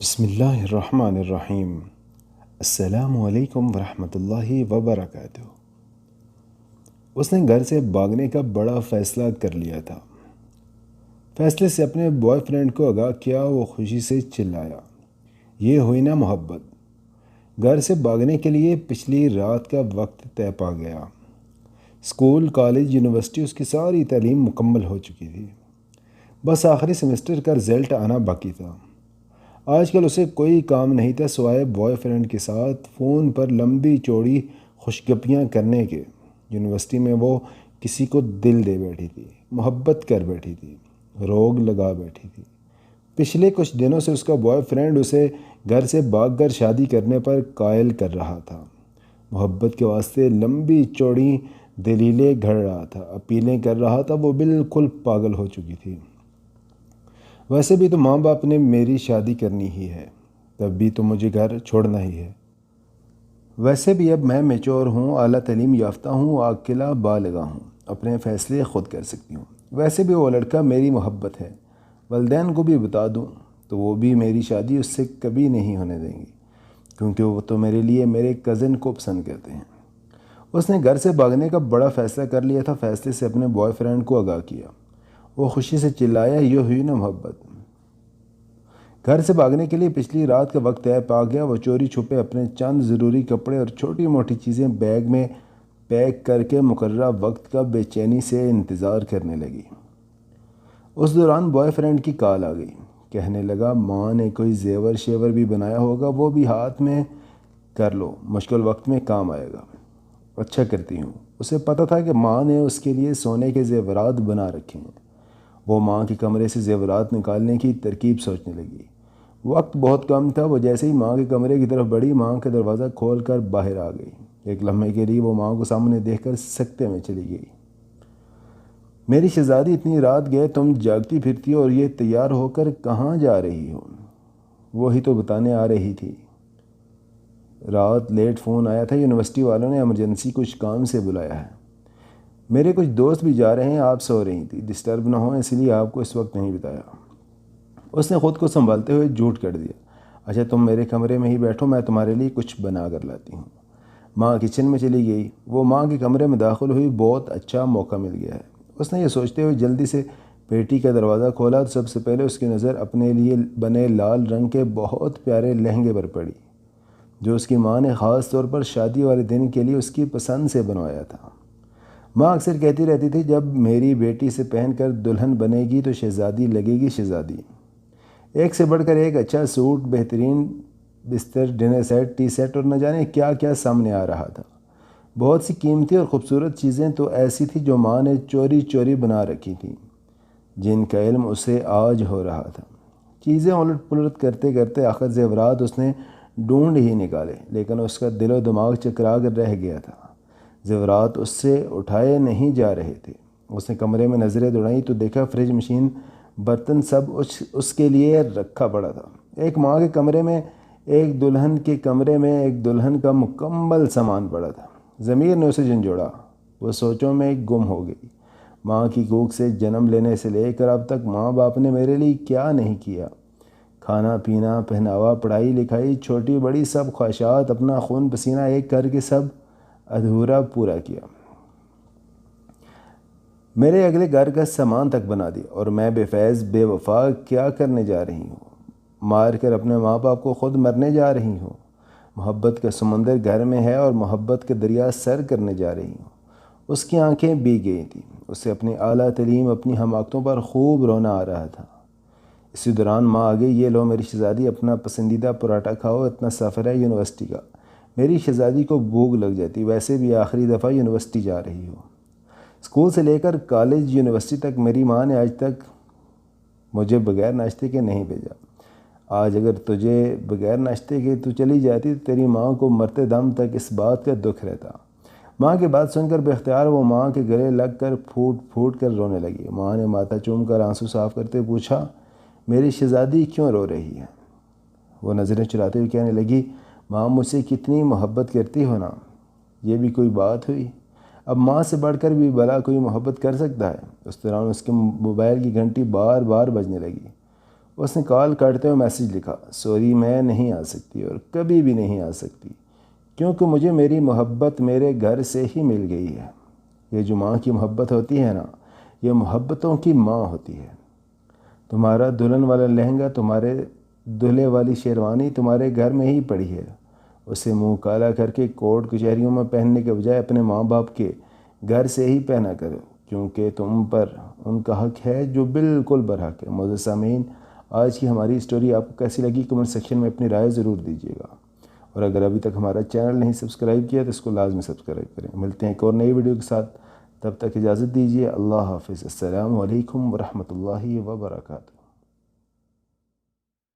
بسم اللہ الرحمن الرحیم۔ السلام علیکم ورحمۃ اللہ وبرکاتہ۔ اس نے گھر سے بھاگنے کا بڑا فیصلہ کر لیا تھا۔ فیصلے سے اپنے بوائے فرینڈ کو آگاہ کیا۔ وہ خوشی سے چلایا، یہ ہوئی نا محبت۔ گھر سے بھاگنے کے لیے پچھلی رات کا وقت طے پا گیا۔ اسکول، کالج، یونیورسٹی، اس کی ساری تعلیم مکمل ہو چکی تھی۔ بس آخری سیمسٹر کا رزلٹ آنا باقی تھا۔ آج کل اسے کوئی کام نہیں تھا سوائے بوائے فرینڈ کے ساتھ فون پر لمبی چوڑی خوشگپیاں کرنے کے۔ یونیورسٹی میں وہ کسی کو دل دے بیٹھی تھی، محبت کر بیٹھی تھی، روگ لگا بیٹھی تھی۔ پچھلے کچھ دنوں سے اس کا بوائے فرینڈ اسے گھر سے بھاگ کر شادی کرنے پر قائل کر رہا تھا۔ محبت کے واسطے لمبی چوڑی دلیلیں گھڑ رہا تھا، اپیلیں کر رہا تھا۔ وہ بالکل پاگل ہو چکی تھی۔ ویسے بھی تو ماں باپ نے میری شادی کرنی ہی ہے، تب بھی تو مجھے گھر چھوڑنا ہی ہے۔ ویسے بھی اب میں میچور ہوں، اعلیٰ تعلیم یافتہ ہوں، عاقلہ بالغہ ہوں، اپنے فیصلے خود کر سکتی ہوں۔ ویسے بھی وہ لڑکا میری محبت ہے، والدین کو بھی بتا دوں تو وہ بھی میری شادی اس سے کبھی نہیں ہونے دیں گی، کیونکہ وہ تو میرے لیے میرے کزن کو پسند کرتے ہیں۔ اس نے گھر سے بھاگنے کا بڑا فیصلہ کر لیا تھا۔ فیصلے سے اپنے بوائے فرینڈ کو آگاہ کیا۔ وہ خوشی سے چلایا، یہ ہوئی نا محبت۔ گھر سے بھاگنے کے لیے پچھلی رات کا وقت طے پا گیا۔ وہ چوری چھپے اپنے چند ضروری کپڑے اور چھوٹی موٹی چیزیں بیگ میں پیک کر کے مقررہ وقت کا بے چینی سے انتظار کرنے لگی۔ اس دوران بوائے فرینڈ کی کال آ گئی۔ کہنے لگا، ماں نے کوئی زیور شیور بھی بنایا ہوگا، وہ بھی ہاتھ میں کر لو، مشکل وقت میں کام آئے گا۔ اچھا کرتی ہوں۔ اسے پتہ تھا کہ ماں نے اس کے لیے سونے کے زیورات بنا رکھے ہیں۔ وہ ماں کے کمرے سے زیورات نکالنے کی ترکیب سوچنے لگی۔ وقت بہت کم تھا۔ وہ جیسے ہی ماں کے کمرے کی طرف بڑھی، ماں کا دروازہ کھول کر باہر آ گئی۔ ایک لمحے کے لیے وہ ماں کو سامنے دیکھ کر سکتے میں چلی گئی۔ میری شہزادی، اتنی رات گئے تم جاگتی پھرتی ہو، اور یہ تیار ہو کر کہاں جا رہی ہو؟ وہی تو بتانے آ رہی تھی۔ رات لیٹ فون آیا تھا، یونیورسٹی والوں نے ایمرجنسی کچھ کام سے بلایا ہے۔ میرے کچھ دوست بھی جا رہے ہیں، آپ سو رہی تھی، ڈسٹرب نہ ہوں اس لیے آپ کو اس وقت نہیں بتایا۔ اس نے خود کو سنبھالتے ہوئے جھوٹ کر دیا۔ اچھا تم میرے کمرے میں ہی بیٹھو، میں تمہارے لیے کچھ بنا کر لاتی ہوں۔ ماں کچن میں چلی گئی۔ وہ ماں کے کمرے میں داخل ہوئی۔ بہت اچھا موقع مل گیا ہے، اس نے یہ سوچتے ہوئے جلدی سے پیٹی کا دروازہ کھولا۔ تو سب سے پہلے اس کی نظر اپنے لیے بنے لال رنگ کے بہت پیارے لہنگے پر پڑی، جو اس کی ماں نے خاص طور پر شادی والے دن کے لیے اس کی پسند سے بنوایا تھا۔ ماں اکثر کہتی رہتی تھی، جب میری بیٹی سے پہن کر دلہن بنے گی تو شہزادی لگے گی شہزادی۔ ایک سے بڑھ کر ایک اچھا سوٹ، بہترین بستر، ڈنر سیٹ، ٹی سیٹ اور نہ جانے کیا کیا سامنے آ رہا تھا۔ بہت سی قیمتی اور خوبصورت چیزیں تو ایسی تھیں جو ماں نے چوری چوری بنا رکھی تھیں، جن کا علم اسے آج ہو رہا تھا۔ چیزیں الٹ پلٹ کرتے کرتے آخر زیورات اس نے ڈھونڈ ہی نکالے، لیکن اس کا دل و دماغ چکرا کر رہ گیا تھا۔ زیورات اس سے اٹھائے نہیں جا رہے تھے۔ اس نے کمرے میں نظریں دوڑائیں تو دیکھا فریج، مشین، برتن سب اس کے لیے رکھا پڑا تھا۔ ایک ماں کے کمرے میں، ایک دلہن کے کمرے میں ایک دلہن کا مکمل سامان پڑا تھا۔ ضمیر نے اسے جھنجھوڑا۔ وہ سوچوں میں گم ہو گئی۔ ماں کی کوکھ سے جنم لینے سے لے کر اب تک ماں باپ نے میرے لیے کیا نہیں کیا؟ کھانا پینا، پہناوا، پڑھائی لکھائی، چھوٹی بڑی سب خواہشات، اپنا خون پسینہ ایک کر کے سب ادھورا پورا کیا۔ میرے اگلے گھر کا سامان تک بنا دیا، اور میں بے فیض بے وفا کیا کرنے جا رہی ہوں؟ مار کر اپنے ماں باپ کو خود مرنے جا رہی ہوں۔ محبت کا سمندر گھر میں ہے اور محبت کے دریا سر کرنے جا رہی ہوں۔ اس کی آنکھیں بھیگ گئی تھیں۔ اسے اپنی اعلیٰ تعلیم، اپنی حماقتوں پر خوب رونا آ رہا تھا۔ اسی دوران ماں آ گئی۔ یہ لو میری شہزادی، اپنا پسندیدہ پراٹھا کھاؤ، اتنا سفر ہے یونیورسٹی کا۔ میری شہزادی کو بھوک لگ جاتی، ویسے بھی آخری دفعہ یونیورسٹی جا رہی ہو۔ اسکول سے لے کر کالج، یونیورسٹی تک میری ماں نے آج تک مجھے بغیر ناشتے کے نہیں بھیجا۔ آج اگر تجھے بغیر ناشتے کے تو چلی جاتی تو تیری ماں کو مرتے دم تک اس بات کا دکھ رہتا۔ ماں کی بات سن کر بے اختیار وہ ماں کے گلے لگ کر پھوٹ پھوٹ کر رونے لگی۔ ماں نے ماتھا چوم کر آنسو صاف کرتے پوچھا، میری شہزادی کیوں رو رہی ہے؟ وہ نظریں چراتے ہوئے کہنے لگی، ماں مجھ سے کتنی محبت کرتی ہو نا، یہ بھی کوئی بات ہوئی؟ اب ماں سے بڑھ کر بھی بھلا کوئی محبت کر سکتا ہے؟ اس دوران اس کے موبائل کی گھنٹی بار بار بجنے لگی۔ اس نے کال کاٹتے ہوئے میسیج لکھا، سوری میں نہیں آ سکتی اور کبھی بھی نہیں آ سکتی، کیونکہ مجھے میری محبت میرے گھر سے ہی مل گئی ہے۔ یہ جو ماں کی محبت ہوتی ہے نا، یہ محبتوں کی ماں ہوتی ہے۔ تمہارا دلہن والا لہنگا، تمہارے دلہے والی شیروانی تمہارے گھر میں ہی پڑی ہے، اسے منہ کالا کر کے کورٹ کچہریوں میں پہننے کے بجائے اپنے ماں باپ کے گھر سے ہی پہنا کرو، کیونکہ تم پر ان کا حق ہے جو بالکل برحق ہے۔ معزز سامعین، آج کی ہماری اسٹوری آپ کو کیسی لگی کمنٹ سیکشن میں اپنی رائے ضرور دیجیے گا، اور اگر ابھی تک ہمارا چینل نہیں سبسکرائب کیا تو اس کو لازمی سبسکرائب کریں۔ ملتے ہیں ایک اور نئی ویڈیو کے ساتھ، تب تک اجازت دیجیے۔ اللہ حافظ۔ السلام علیکم ورحمۃ اللہ وبرکاتہ۔